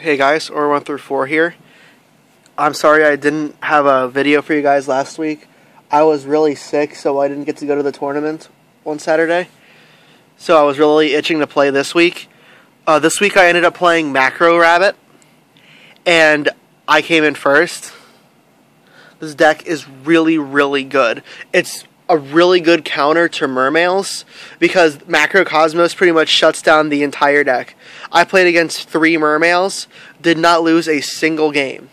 Hey guys, or 1 through 4 here. I'm sorry I didn't have a video for you guys last week. I was really sick, so I didn't get to go to the tournament one Saturday. So I was really itching to play this week. This week I ended up playing Macro Rabbit, and I came in first. This deck is really, really good. It's a really good counter to mermaids because Macro Cosmos pretty much shuts down the entire deck. I played against 3 mermaids, did not lose a single game.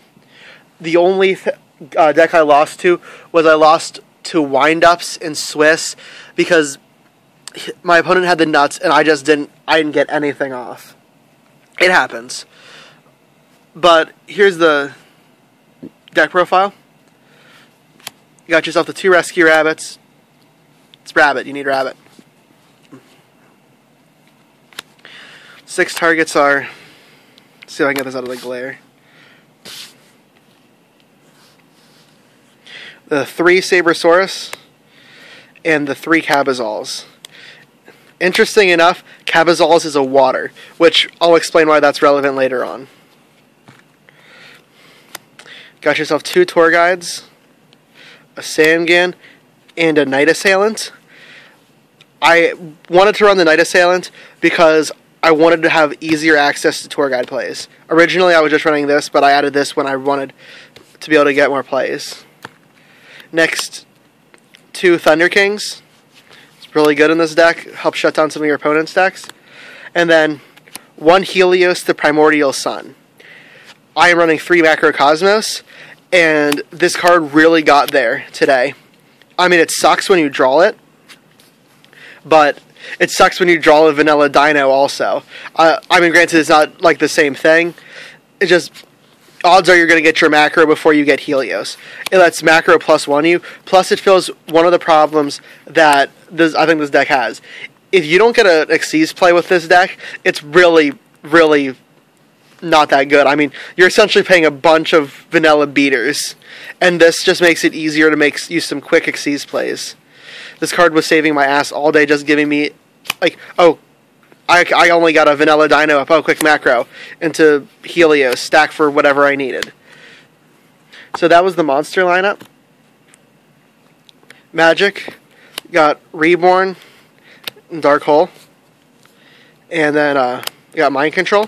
The only deck I lost to was I lost to Windups in Swiss because my opponent had the nuts and I didn't get anything off. It happens. But here's the deck profile. You got yourself the 2 rescue rabbits. It's rabbit, you need rabbit. 6 targets are, let's see if I can get this out of the glare. The 3 Sabersaurus and the 3 Cabazals. Interesting enough, Cabazals is a water, which I'll explain why that's relevant later on. Got yourself 2 tour guides, a Sandgan, and a Night Assailant. I wanted to run the Night Assailant because I wanted to have easier access to tour guide plays. Originally I was just running this, but I added this when I wanted to be able to get more plays. Next, 2 Thunder Kings. It's really good in this deck. Helps shut down some of your opponent's decks. And then 1 Helios, the Primordial Sun. I am running 3 Macro Cosmos, and this card really got there today. I mean, it sucks when you draw it, but it sucks when you draw a vanilla dino also. I mean, granted, it's not like the same thing. It's just, odds are you're going to get your macro before you get Helios. It lets macro +1 you, plus it fills one of the problems that I think this deck has. If you don't get an Xyz play with this deck, it's really, really not that good. I mean, you're essentially paying a bunch of vanilla beaters, and this just makes it easier to use some quick Xyz plays. This card was saving my ass all day, just giving me, like, oh, I only got a vanilla dino up, oh, quick macro, into Helios, stack for whatever I needed. So that was the monster lineup. Magic, got Reborn, and Dark Hole, and then you got Mind Control.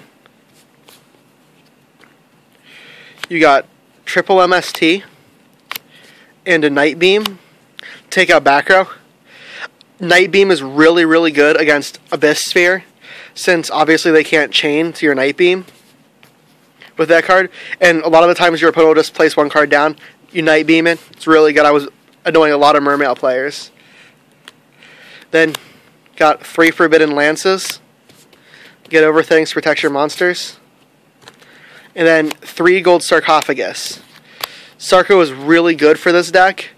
You got triple MST and a Night Beam. Take out back row. Night Beam is really, really good against Abyss Sphere, since obviously they can't chain to your Night Beam with that card. And a lot of the times your opponent will just place 1 card down, you Night Beam it. It's really good. I was annoying a lot of mermaid players. Then got 3 Forbidden Lances. Get over things, protect your monsters. And then 3 Gold Sarcophagus. Sarco is really good for this deck.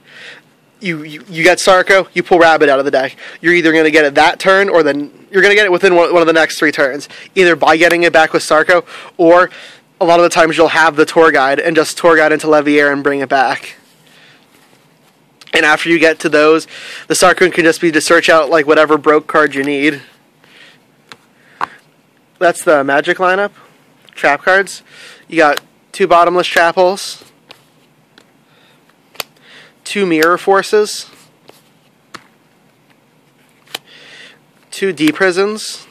You get Sarco, you pull Rabbit out of the deck. You're either going to get it that turn, or then you're going to get it within one of the next 3 turns. Either by getting it back with Sarco, or a lot of the times you'll have the tour guide and just tour guide into Leviair and bring it back. And after you get to those, the Sarco can just be to search out like whatever broke card you need. That's the Magic lineup. Trap cards. You got 2 Bottomless Trap Holes, 2 Mirror Forces, 2 D-Prisons,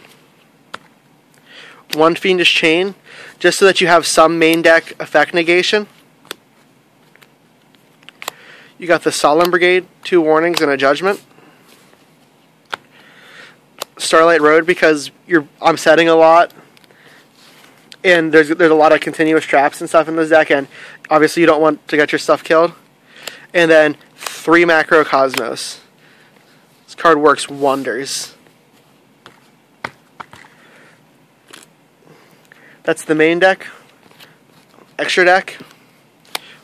1 Fiendish Chain, just so that you have some main deck effect negation. You got the Solemn Brigade, 2 Warnings and a Judgment. Starlight Road, because I'm setting a lot, and there's a lot of continuous traps and stuff in this deck, and obviously you don't want to get your stuff killed. And then 3 Macro Cosmos. This card works wonders. That's the main deck. Extra deck.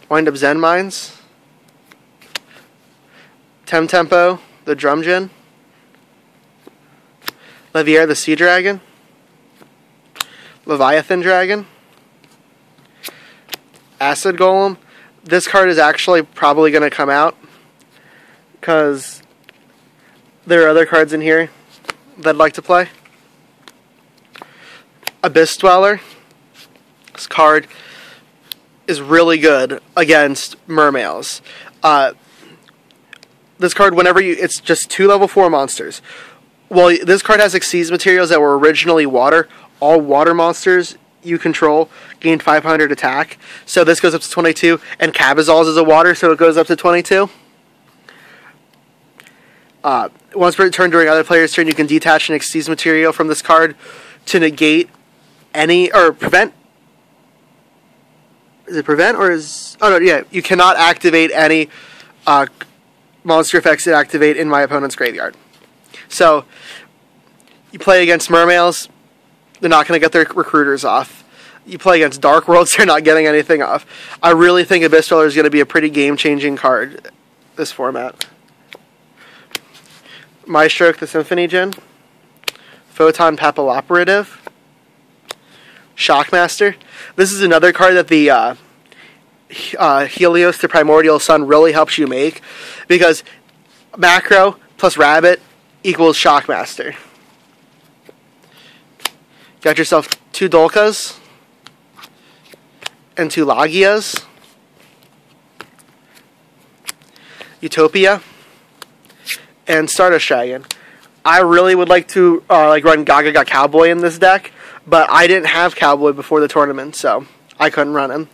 Wind Up Zen Mines. Tempo, the Drum Djinn. Leviair, the Sea Dragon. Leviathan Dragon. Acid Golem. This card is actually probably going to come out because there are other cards in here that I'd like to play. Abyss Dweller. This card is really good against mermaids. This card, it's just 2 level 4 monsters. Well, this card has Xyz materials that were originally water. All water monsters you control gain 500 attack. So this goes up to 22, and Cabazals is a water, so it goes up to 22. Once per turn during other player's turn, you can detach an Xyz material from this card to negate any, or prevent. Is it prevent, or is... Oh, no, yeah. You cannot activate any monster effects that activate in my opponent's graveyard. So, you play against mermaids, they're not going to get their recruiters off. You play against Dark Worlds, they're not getting anything off. I really think Abyss Dweller is going to be a pretty game-changing card, this format. Maestro the Symphony Djinn, Photon Papilloperative, Shockmaster. This is another card that the Helios to Primordial Sun really helps you make, because macro plus rabbit equals Shockmaster. Got yourself 2 Dolkas and 2 Lagias, Utopia, and Stardust Dragon. I really would like to run Gaga Cowboy in this deck, but I didn't have Cowboy before the tournament, so I couldn't run him.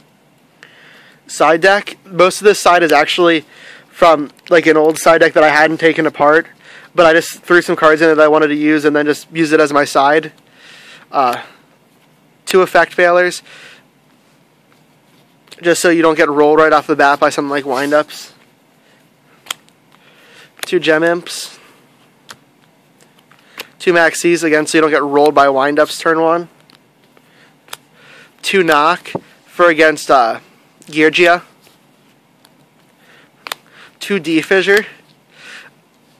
Side deck, most of this side is actually from an old side deck that I hadn't taken apart, but I just threw some cards in it that I wanted to use and then just use it as my side. 2 effect failures, just so you don't get rolled right off the bat by something like windups. 2 Gem Imps. 2 Maxis, again, so you don't get rolled by windups turn 1. 2 Knock for against Geargia. 2 D-Fissure.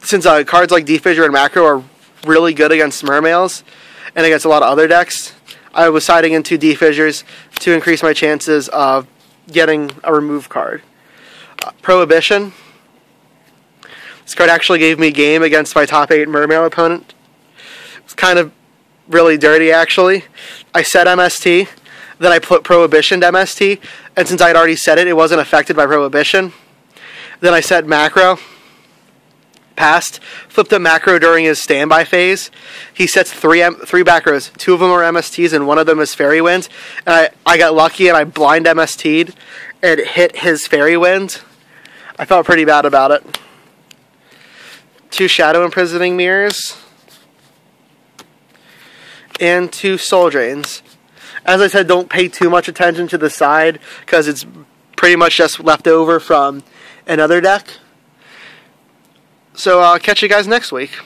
Since cards like D-Fissure and Macro are really good against mermaids and against a lot of other decks, I was siding in 2 D-Fissures to increase my chances of getting a remove card. Prohibition. This card actually gave me game against my top 8 mermaid opponent. It's kind of really dirty, actually. I set MST, then I put Prohibition to MST, and since I had already set it, it wasn't affected by Prohibition. Then I set Macro, passed, flipped a Macro during his standby phase. He sets 3 back rows. 2 of them are MSTs, and 1 of them is Fairy Wind. And I got lucky, and I blind MST'd, and hit his Fairy Wind. I felt pretty bad about it. 2 Shadow Imprisoning Mirrors, and 2 Soul Drains. As I said, don't pay too much attention to the side, because it's pretty much just left over from another deck. So I'll catch you guys next week.